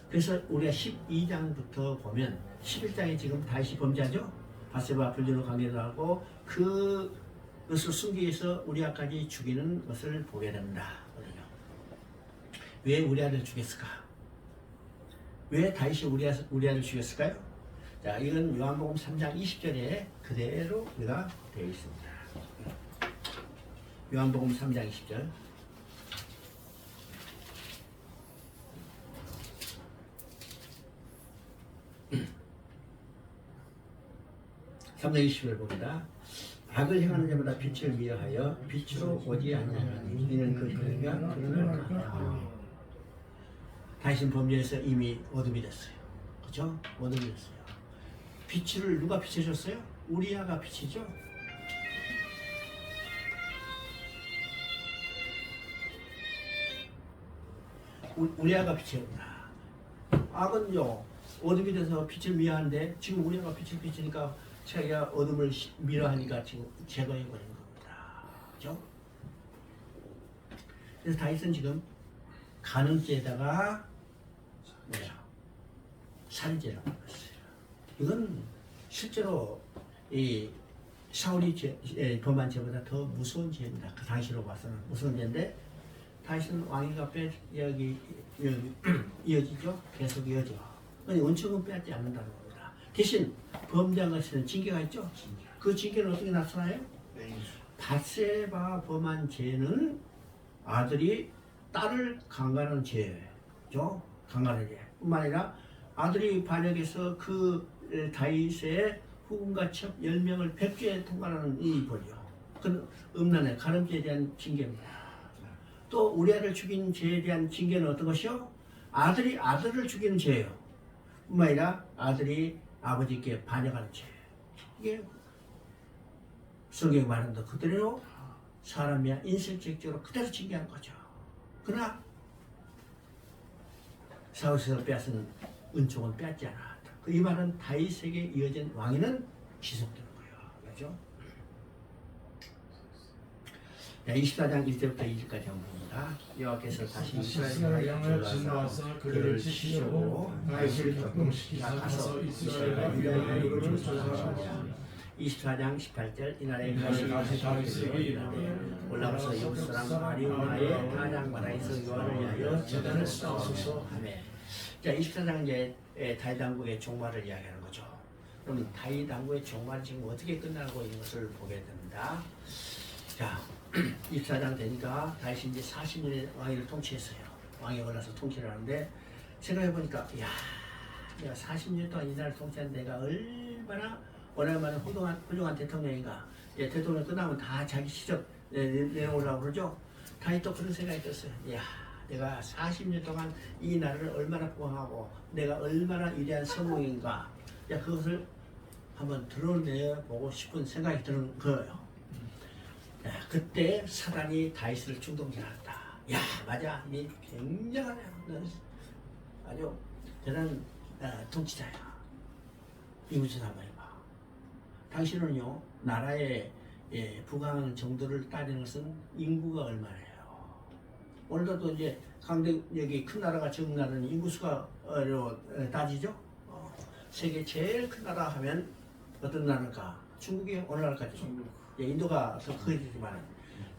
Speaker 1: 그래서 우리가 12장부터 보면 11장에 지금 다윗이 범죄하죠. 바세바 불륜으로 관계도 하고 그것을 숨기기 위해서 우리아까지 죽이는 것을 보게 됩니다. 왜 우리 아들 죽였을까? 왜 다윗이 우리 아들 죽였을까요? 자, 이건 요한복음 3장 20절에 그대로 우리가 되어 있습니다. 요한복음 3장 20절. 삼장 20절 봅니다. 악을 행하는 자마다 빛을 미워하여 빛으로 오지 아니하나니 이는 그 교회가 그를 알아. 당신 범죄에서 이미 어둠이 됐어요. 그렇죠? 어둠이 됐어요. 빛을 누가 비춰줬어요? 우리아가 빛이죠. 우리아가 빛이었구나. 악은요 어둠이 돼서 빛을 미워하는데 지금 우리아가 빛을 비추니까 자기가 어둠을 미워하니까 지금 제거해 버린 겁니다. 그렇죠? 그래서 다윗은 지금 간음죄에다가 살인죄라고 했어요. 이건 실제로 이 사울이 범한 죄보다 더 무서운 죄입니다. 그 당시로 봐서는 무서운 죄인데 다윗은 왕위가 여기 이어지죠. 계속 이어져. 그런데 은총은 빼앗지 않는다는 겁니다. 대신 범죄한 것에는 징계가 있죠. 그 징계는 어떻게 나타나요? 밧세바 범한 죄는 아들이 딸을 강간하는 죄죠. 강간하는 죄. 뿐만 아니라 아들이 반역해서 그 다윗의 후궁과 첩 10명을 백죄에 통과하는 이 벌이요. 그건 음란의 간음죄에 대한 징계입니다. 또 우리아를 죽인 죄에 대한 징계는 어떤 것이요? 아들이 아들을 죽이는 죄예요. 뿐만 아니라 아들이 아버지께 반역하는 죄. 이게 성경에 말하는 것 그대로 사람이야 인색적으로 그대로 징계한 거죠. 그러나 사울에서 빼앗은 은총은 빼앗지 않았다. 이 말은 다윗에게 이어진 왕위는 지속되는 거예요. 그렇죠? 24장 1절부터 2절까지 한번 봅니다. 여호와께서 다시 이스라엘 향하여 진노하사 그들을 치시려고 다윗을 격동시키사 가서 이스라엘과 유다의 이름을 조사하시니라. 24장 18절 이날에 다시 다윗에게 올라가서 이웃 사람 아리우나의 타작마당에서 여호와를 위하여 제단을 쌓으소서 하매. 자, 24장 이제 다윗 왕국의 종말을 이야기하는 거죠. 그럼 다윗 왕국의 종말이 지금 어떻게 끝나고 있는 것을 보게 됩니다. 자, 24장 되니까 다윗이 이제 40년의 왕위를 통치했어요. 왕에 올라서 통치를 하는데 생각해보니까 야, 내가 40년 동안 이 나라를 통치한 내가 얼마나 훌륭한 대통령인가. 예, 대통령 끝나면 다 자기 시적 내놓으려고 그러죠. 다윗도 그런 생각이 들었어요. 야, 내가 40년 동안 이 나라를 얼마나 보호하고 내가 얼마나 위대한 성공인가. 야, 그것을 한번 드러내보고 싶은 생각이 드는 거예요. 야, 그때 사단이 다윗을 충동질한다. 야, 맞아. 니 굉장하네. 아주 대단한 통치자야. 이웃을 한번 해봐. 당신은요, 나라의 부강 정도를 따지는 것은 인구가 얼마예요. 오늘도 또 이제 강대역이 큰 나라가 적은 나라는 인구수가 따지죠. 세계 제일 큰 나라 하면 어떤 나라일까? 중국이 어느 나라까지? 중국. 인도가 더 크지만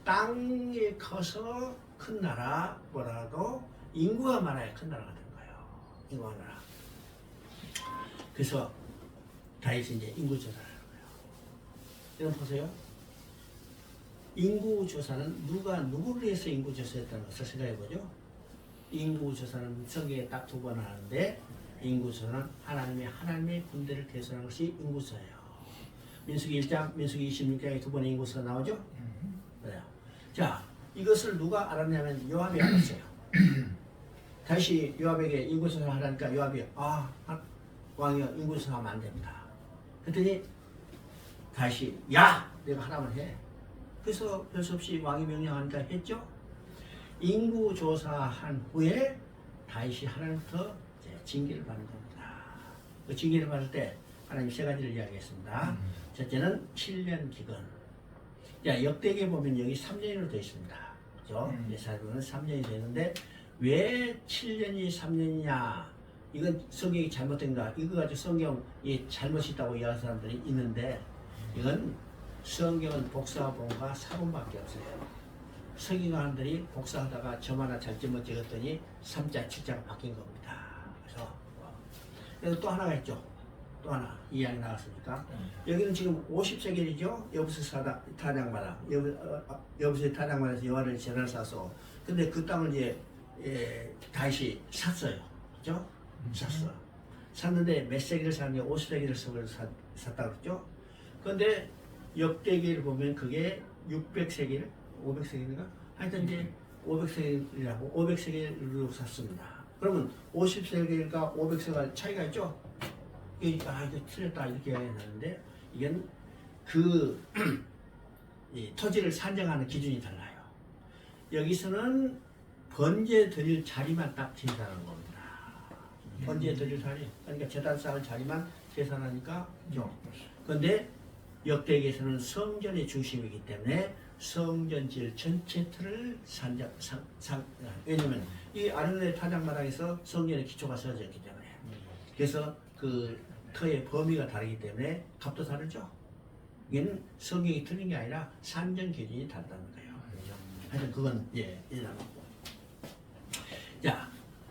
Speaker 1: 땅이 커서 큰 나라보다도 인구가 많아야 큰 나라가 되는 거예요. 인구가 많아. 그래서 다윗이 이제 인구 조사를 하는 거예요. 여러분 보세요. 인구 조사는 누가 누구를 위해서 인구 조사했다는 것을 생각해 보죠. 인구 조사는 성경에 딱 2번 하는데 인구 조사는 하나님의 군대를 대선하는 것이 인구 조사예요. 민수기 1장, 민수기 26장에 2번의 인구수가 나오죠? 그래요. 자, 이것을 누가 알았냐면 요압이 알았어요. 다시 요압에게 인구수를 하라니까 요압이 왕이여 인구수를 하면 안 됩니다. 그랬더니 다시 야! 내가 하라면 해. 그래서 별 수 없이 왕이 명령하니까 했죠? 인구조사한 후에 다윗이 하나님부터 징계를 받는 겁니다. 그 징계를 받을 때 하나님 3가지를 이야기했습니다. 첫째는 7년 기근. 자, 역대기에 보면 여기 3년으로 되어 있습니다. 그죠? 예사로는 3년이 되는데 왜 7년이 3년이냐? 이건 성경이 잘못된가? 이거 가지고 성경이 잘못이 있다고 이야기하는 사람들이 있는데 이건 성경은 복사본과 사본밖에 없어요. 성경가들이 복사하다가 점 하나 잘못 찍었더니 3자, 7자가 바뀐 겁니다. 그래서 또 하나가 있죠. 또 하나 이야기 나왔으니까 여기는 지금 50세겔이죠. 여부스 타작마당 여부스 타작마당에서 여호와를 제단을 쌓았어. 근데 그 땅을 이제 다시 샀어요. 그죠? 샀어. 샀는데 몇 세기를 샀냐? 50세기를 샀다 그랬죠? 근데 역대기를 보면 그게 600세기를 500세기인가? 하여튼 이제 500세기라고 500세기로 샀습니다. 그러면 50세기가 500세기가 차이가 있죠? 이거 틀렸다 이렇게 해야 되는데 이건 이 토지를 산정하는 기준이 달라요. 여기서는 번제 드릴 자리만 딱 계산하는 겁니다. 번제 드릴 자리, 그러니까 제단 쌓을 자리만 계산하니까 그런데 역대기에서는 성전의 중심이기 때문에 성전질 전체 틀을 왜냐면 이 아르노의 타작마당에서 성전의 기초가 세워졌기 때문에 그래서 그 터의 범위가 다르기 때문에 값도 다르죠. 이건 성경이 틀린 게 아니라 산정 기준이 다르다는 거예요. 하여튼 그건 남았고. 자,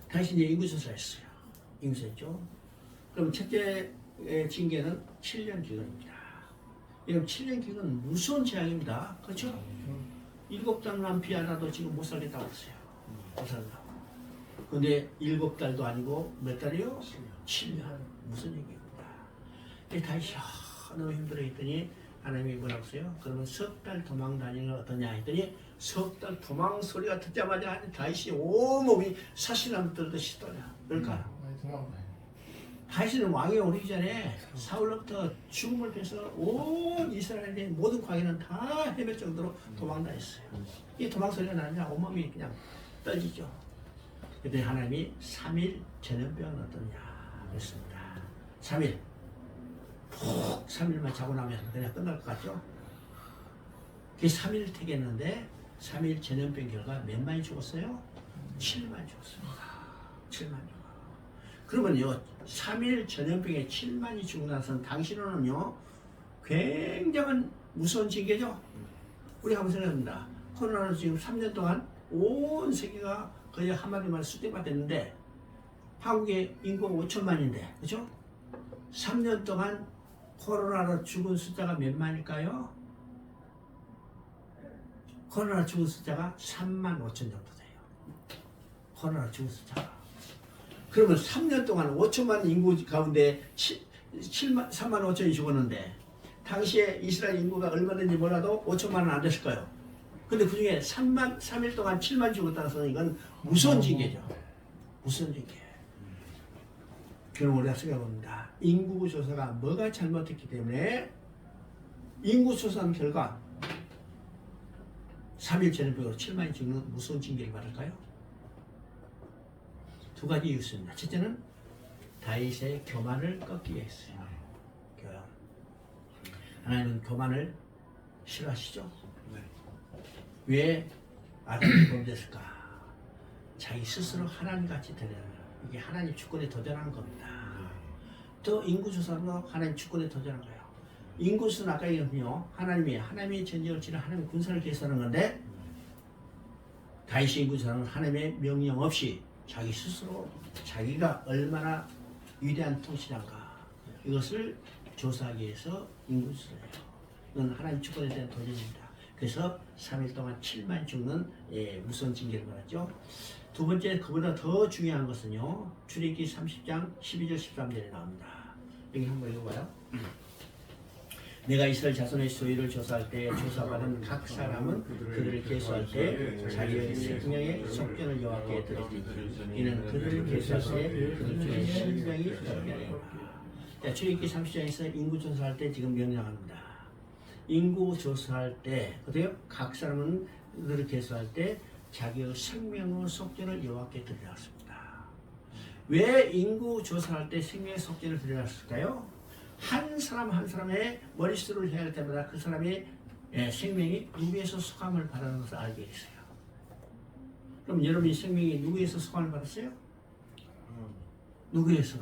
Speaker 1: 다시 이제 인구조사했어요. 인구조사했죠. 그럼 첫째 징계는 7년 기간입니다. 이런 7년 기간은 무서운 재앙입니다. 그렇죠? 7달만 비하나도 지금 못 살겠다고 했어요. 못 살겠다고. 근데 7달도 아니고 몇 달이요? 7년. 무슨 얘기입니다. 다시 너무 힘들어 했더니 하나님이 뭐라고 했어요? 그러면 석 달 도망 다니는 건 어떠냐 했더니 석 달 도망 소리가 듣자마자 다시 온몸이 사시나무 떨듯이 떠나. 그러니까 다시는 왕이 오르기 전에 사울로부터 죽음을 빼서 온 이스라엘의 모든 광야는 다 헤맬 정도로 도망 다녔어요. 이 도망 소리가 나냐 온몸이 그냥 떨리죠. 그때 하나님이 3일 전염병은 어떠냐 그랬습니다. 3일 푹 3일만 자고 나면 그냥 끝날 것 같죠? 그게 3일 택했는데 3일 전염병 결과 몇만이 죽었어요? 7만 죽었습니다. 7만 죽었어요. 그러면요 3일 전염병에 7만이 죽고 나서는 당신은요 굉장한 무서운 징계죠. 우리 한번 생각합니다. 코로나는 지금 3년 동안 온 세계가 거의 한마디만 수대받았는데 한국의 인구가 5천만인데 그렇죠? 3년 동안 코로나로 죽은 숫자가 몇 만일까요? 코로나 죽은 숫자가 3만 5천 정도 돼요. 코로나 죽은 숫자가. 그러면 3년 동안 5천만 인구 가운데 3만 5천이 죽었는데 당시에 이스라엘 인구가 얼마든지 몰라도 5천만은 안 됐을 거예요. 근데 그 중에 3일 동안 7만 죽었다는 것은 이건 무서운 징계죠. 무서운 징계. 그럼 우리가 생각해봅니다. 인구조사가 뭐가 잘못했기 때문에 인구조사한 결과 3일 전염병으로 7만이 죽는 무서운 징계를 받을까요? 두 가지 이유 있습니다. 첫째는 다윗의 교만을 꺾기 위해서요. 교만. 하나님은 교만을 싫어하시죠? 왜 아담이 범죄했을까? 자기 스스로 하나님같이 되려는 이게 하나님 주권에 도전한 겁니다. 또 인구조사로 하나님 주권에 도전한 거예요. 인구수는 아까 얘기했군요. 하나님의 전쟁을 치는 하나님의 군사를 계산하는 건데 다윗의 인구조사는 하나님의 명령 없이 자기 스스로 자기가 얼마나 위대한 통치자인가 이것을 조사하기 위해서 인구조사예요. 이건 하나님 주권에 대한 도전입니다. 그래서 3일 동안 7만 죽는 무서운 징계를 받았죠. 두 번째 그보다 더 중요한 것은요. 출애굽기 30장 12절 13절에 나옵니다. 여기 한번 읽어봐요. 내가 이스라엘 자손의 소유를 조사할 때 조사받은 각 사람은 그들을 계수할 때 자기의 생명의 속견을 여호와께 드리니 이는 그들을 계수할 때 그들 중에 신명이 없게. 출애굽기 30장에서 인구 조사할 때 지금 명령합니다. 인구 조사할 때 어때요? 각 사람은 그들을 계수할 때 자기의 생명의 속견을 여호와께 드리라 했습니다. 왜 인구 조사할 때 생명의 속견을 드리라 했을까요? 한 사람 한 사람의 머릿수를 해야 할 때마다 그 사람의 생명이 누구에서 수감을 받는 것을 알게 했어요. 그럼 여러분이 생명이 누구에서 수감을 받았어요? 누구에서?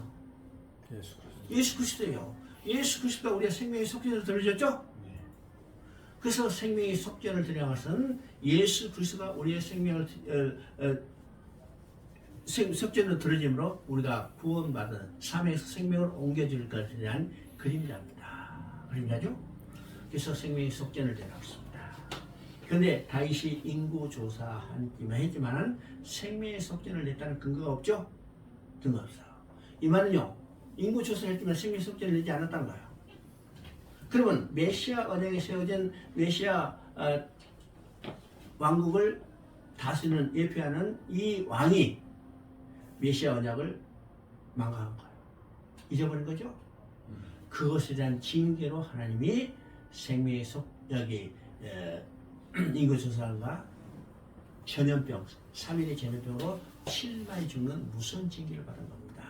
Speaker 1: 예수 그리스도예요. 예수 그리스도가 우리의 생명의 속견을 들어줬죠? 그래서 생명의 속견을 드리는 것은 예수 그리스도가 우리의 생명을 속죄로 들어짐으로 우리가 구원받은 삶에서 생명을 옮겨줄 것에 대한 그림자입니다. 그림자죠? 그래서 생명의 속죄를 내놨습니다. 그런데 다윗이 인구 조사하기만 했지만은 생명의 속죄를 냈다는 근거가 없죠? 근거 없어. 이 말은요, 인구 조사를 했지만 생명의 속죄를 내지 않았다는 거예요. 그러면 메시아 언약에 세워진 메시아 왕국을 다스리는 예표하는 이 왕이 메시아 언약을 망각한 거예요. 잊어버린 거죠? 그것에 대한 징계로 하나님이 생명의 여기 인구조사과 전염병, 3일의 전염병으로 7만이 죽는 무서운 징계를 받은 겁니다.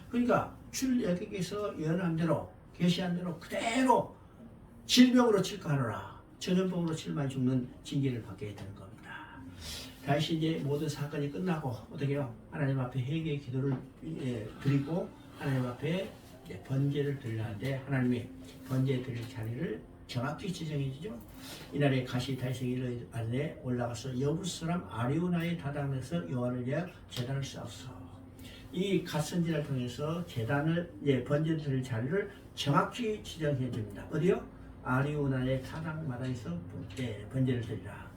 Speaker 1: 그러니까 출애굽에서 예언한 대로 계시한 대로 그대로 질병으로 칠까하노라, 전염병으로 7만이 죽는 징계를 받게 되는 겁니다. 다시 이제 모든 사건이 끝나고 어떻게 해요? 하나님 앞에 회개의 기도를 드리고 하나님 앞에 번제를 드리는데 하나님이 번제 드릴 자리를 정확히 지정해 주죠. 이날에 가시 다윗에게 안에 올라가서 여부스 사람 아리우나의 다당에서 여호와를 위하여 제단을 쌓았어. 이 갓선지를 통해서 제단을 번제 드릴 자리를 정확히 지정해 줍니다. 어디요? 아리우나의 타당마다에서 번제를 드리라.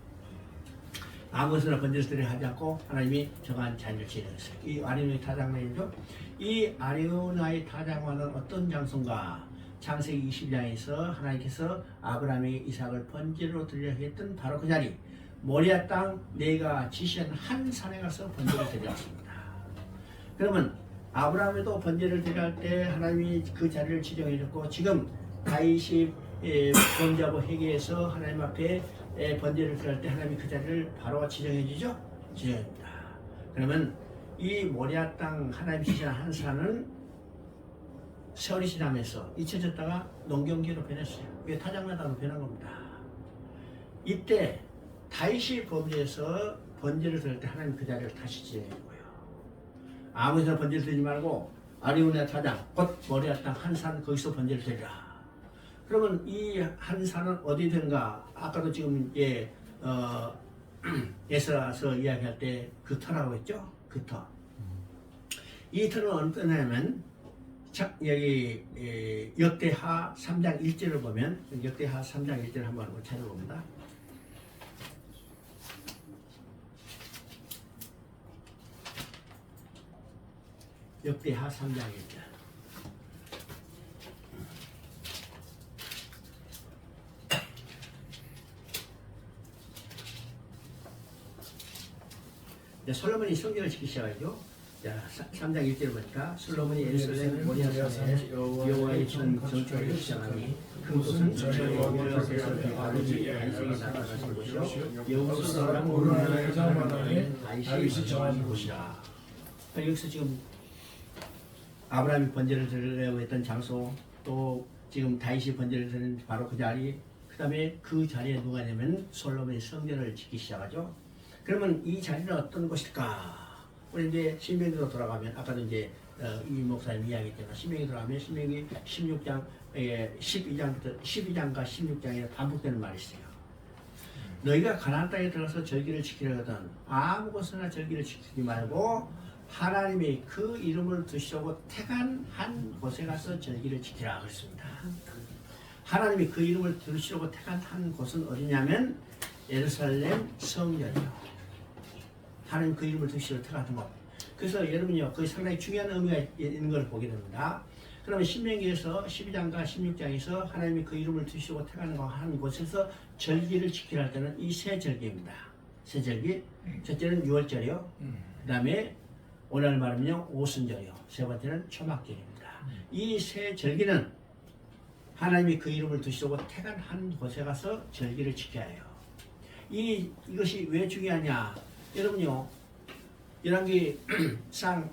Speaker 1: 아무것이나 번제를 드리라 하지 않고 하나님이 정한 자리를 지정했어요. 이 아리우나의 타당마다죠. 이 아리우나의 타당마다는 어떤 장소인가? 창세기 20장에서 하나님께서 아브라함에게 이삭을 번제로 드리려 했던 바로 그 자리, 모리아 땅 내가 지시한 한 산에 가서 번제를 드렸습니다. 그러면 아브라함에도 번제를 드릴 때 하나님이 그 자리를 지정해 줬고, 지금 다윗이 번제하고 회개해서 하나님 앞에 번제를 드릴 때 하나님이 그 자리를 바로 지정해 주죠. 지정합니다. 그러면 이 모리아 땅 하나님 지시한 한 산은 세월이 지나면서 잊혀졌다가 농경지로 변했어요. 이게 타작마다로 변한 겁니다. 이때 다윗이 범죄해서 번제를 드릴 때 하나님 그 자리를 다시 지정해 주고요. 아무데나 번제를 드리지 말고 아리우나 타작, 곧 모리아 땅 한 산 거기서 번제를 드리라. 그러면 이 한 산은 어디 되는가? 아까도 지금 에스라서 이야기할 때 그 터라고 했죠? 그 터. 이 터는 어느 터냐면 여기 역대하 3장 1절을 보면, 역대하 3장 1절 한번 찾아봅니다. 역대하 3장 1절. 솔로몬이 성전을 짓기 시작하죠. 자, 3장 1절 보니까 솔로몬이 예루살렘 모리아산에 여호와의 정초를 시작하니 그곳은 여호와께서 아버지 다윗에게 나타나신 곳이요 여호수 사람 오르나의 자마다에 다윗이 정한 곳이라. 여기서 지금 아브라함이 번제를 드리려고 했던 장소, 또 지금 다윗이 번제를 드리는 바로 그 자리, 그 다음에 그 자리에 누가 되면 솔로몬이 성전을 짓기 시작하죠. 그러면 이 자리는 어떤 곳일까? 우리 이제 신명기로 돌아가면, 아까도 이제 이 목사님 이야기했지만 신명기 돌아가면 신명기 16장 12장과 16장에 반복되는 말이 있어요. 너희가 가나안 땅에 들어가서 절기를 지키려거든 아무 곳에나 절기를 지키지 말고 하나님이 그 이름을 두시려고 택한 한 곳에 가서 절기를 지키라 그랬습니다. 하나님이 그 이름을 두시려고 택한 한 곳은 어디냐면 예루살렘 성전이요. 하나님 그 이름을 두시려고 택한 곳. 그래서 여러분요, 그게 상당히 중요한 의미가 있는 걸 보게 됩니다. 그러면 신명기에서 12장과 16장에서 하나님이 그 이름을 두시고 택하는 한 곳에서 절기를 지키라 할 때는 이 세 절기입니다. 세 절기. 첫째는 6월절이요. 그 다음에 오늘 말하면요 오순절이요. 세 번째는 초막절입니다. 이 세 절기는 하나님이 그 이름을 두시고 택한 한 곳에 가서 절기를 지켜야 해요. 이것이 왜 중요하냐? 여러분요, 열왕기상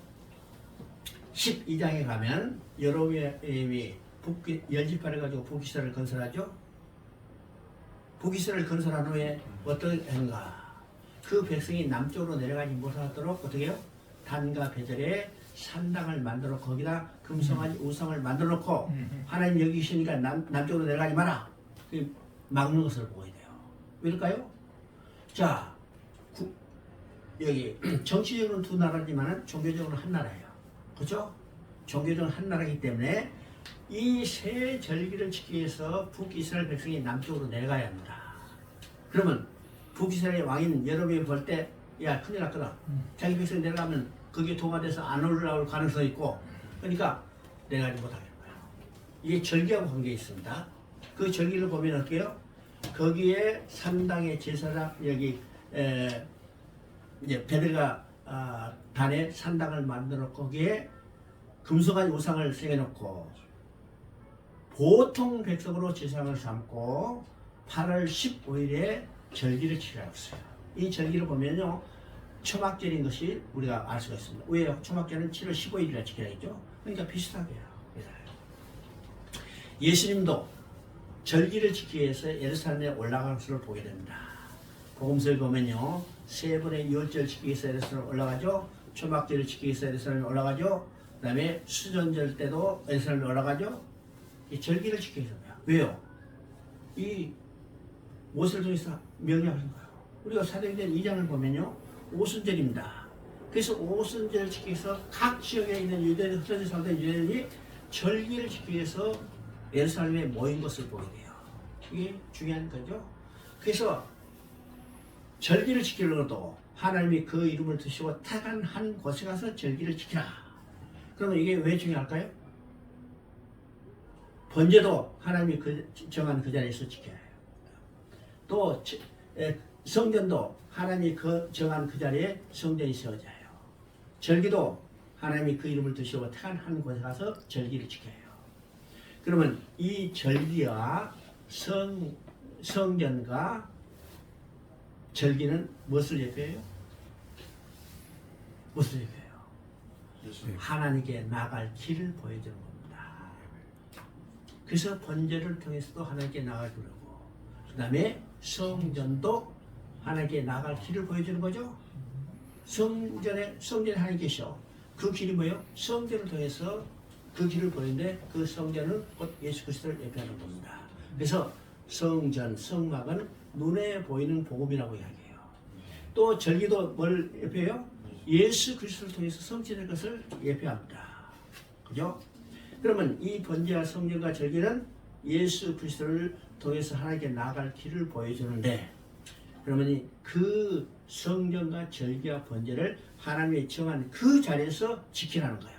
Speaker 1: 12장에 가면 여로보암이 열지파를 가지고 북이스라엘을 건설하죠. 북이스라엘을 건설한 후에 어떻게 하는가? 그 백성이 남쪽으로 내려가지 못하도록 어떻게 해요? 단과 베델에 산당을 만들어 거기다 금송아지 우상을 만들어 놓고 하나님 여기 계시니까 남쪽으로 내려가지 마라. 막는 것을 보게 돼요. 왜일까요? 자, 여기 정치적으로는 두 나라지만 종교적으로는 한 나라예요. 그렇죠? 종교적으로는 한 나라이기 때문에 이 세 절기를 지키기 위해서 북이스라엘 백성이 남쪽으로 내려가야 합니다. 그러면 북이스라엘 왕인 여로보암이 볼 때 야 큰일 났거든. 자기 백성이 내려가면 거기에 동화돼서 안 올라올 가능성이 있고 그러니까 내려가지 못하겠는 거예요. 이게 절기하고 관계 있습니다. 그 절기를 보면 어때요? 거기에 산당의 제사장 여기 이제 베들가 단에 산당을 만들어 거기에 금속한 우상을 새겨놓고 보통 백성으로 제사장을 삼고 8월 15일에 절기를 치러고 있어요. 이 절기를 보면요 초막절인 것이 우리가 알 수가 있습니다. 왜요? 초막절은 7월 15일이라 지켜야겠죠. 그러니까 비슷하게 해요. 예수님도 절기를 지키기 위해서 예루살렘에 올라가는 것을 보게 됩니다. 복음서를 보면요 세 번의 유월절 지키기 위해서 예루살렘에 올라가죠. 초막절을 지키기 위해서 예루살렘에 올라가죠. 그 다음에 수전절 때도 예루살렘에 올라가죠. 이 절기를 지키기 위해서요. 왜요? 이 무엇을 통해서 명령하신 거예요. 우리가 사도행전 2장을 보면요 오순절입니다. 그래서 오순절을 지키기 위해서 각 지역에 있는 유대인, 흩어져 살던 유대인이 절기를 지키기 위해서 예루살렘에 모인 것을 보게 돼요. 이게 중요한 거죠. 그래서 절기를 지키려고도 하나님이 그 이름을 드시고 택한 한 곳에 가서 절기를 지키라. 그러면 이게 왜 중요할까요? 번제도 하나님이 정한 그 자리에서 지켜야 해요. 또 성전도 하나님이 정한 그 자리에 성전이 세워져야 해요. 절기도 하나님이 그 이름을 드시고 택한 한 곳에 가서 절기를 지켜야 해요. 그러면 이 절기와 성전과 절기는 무엇을 예표해요? 무엇을 예표해요? 하나님께 나갈 길을 보여주는 겁니다. 그래서 번제를 통해서도 하나님께 나가주려고 그 다음에 성전도 하나님께 나갈 길을 보여주는 거죠. 성전에 하나님 계셔. 그 길이 뭐예요? 성전을 통해서 그 길을 보이는데 그 성전은 곧 예수 그리스도를 예표하는 겁니다. 그래서 성전, 성막은 눈에 보이는 복음이라고 이야기해요. 또 절기도 뭘 예표해요? 예수 그리스도를 통해서 성취될 것을 예표합니다. 그죠? 그러면 이 번제와 성전과 절기는 예수 그리스도를 통해서 하나님께 나아갈 길을 보여주는데 그러면 그 성전과 절기와 번제를 하나님이 정한 그 자리에서 지키라는 거예요.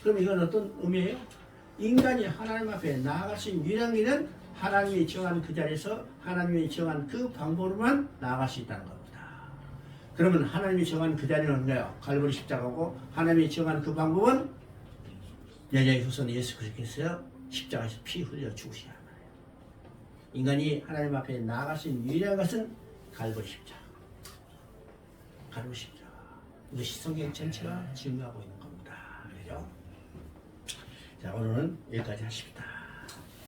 Speaker 1: 그럼 이건 어떤 의미예요? 인간이 하나님 앞에 나아갈 수 있는 유일한 길은 하나님이 정한 그 자리에서 하나님이 정한 그 방법으로만 나아갈 수 있다는 겁니다. 그러면 하나님이 정한 그 자리는 뭔가요? 갈보리 십자가고 하나님이 정한 그 방법은 여자의 후손 예수 그리스도께서 십자가에서 피 흘려 죽으시라 말이에요. 인간이 하나님 앞에 나아갈 수 있는 유일한 것은 갈보리 십자가. 갈보리 십자가. 이것이 성경 전체가 증거하고 있는 겁니다. 그죠? 자, 오늘은 여기까지 하십니다.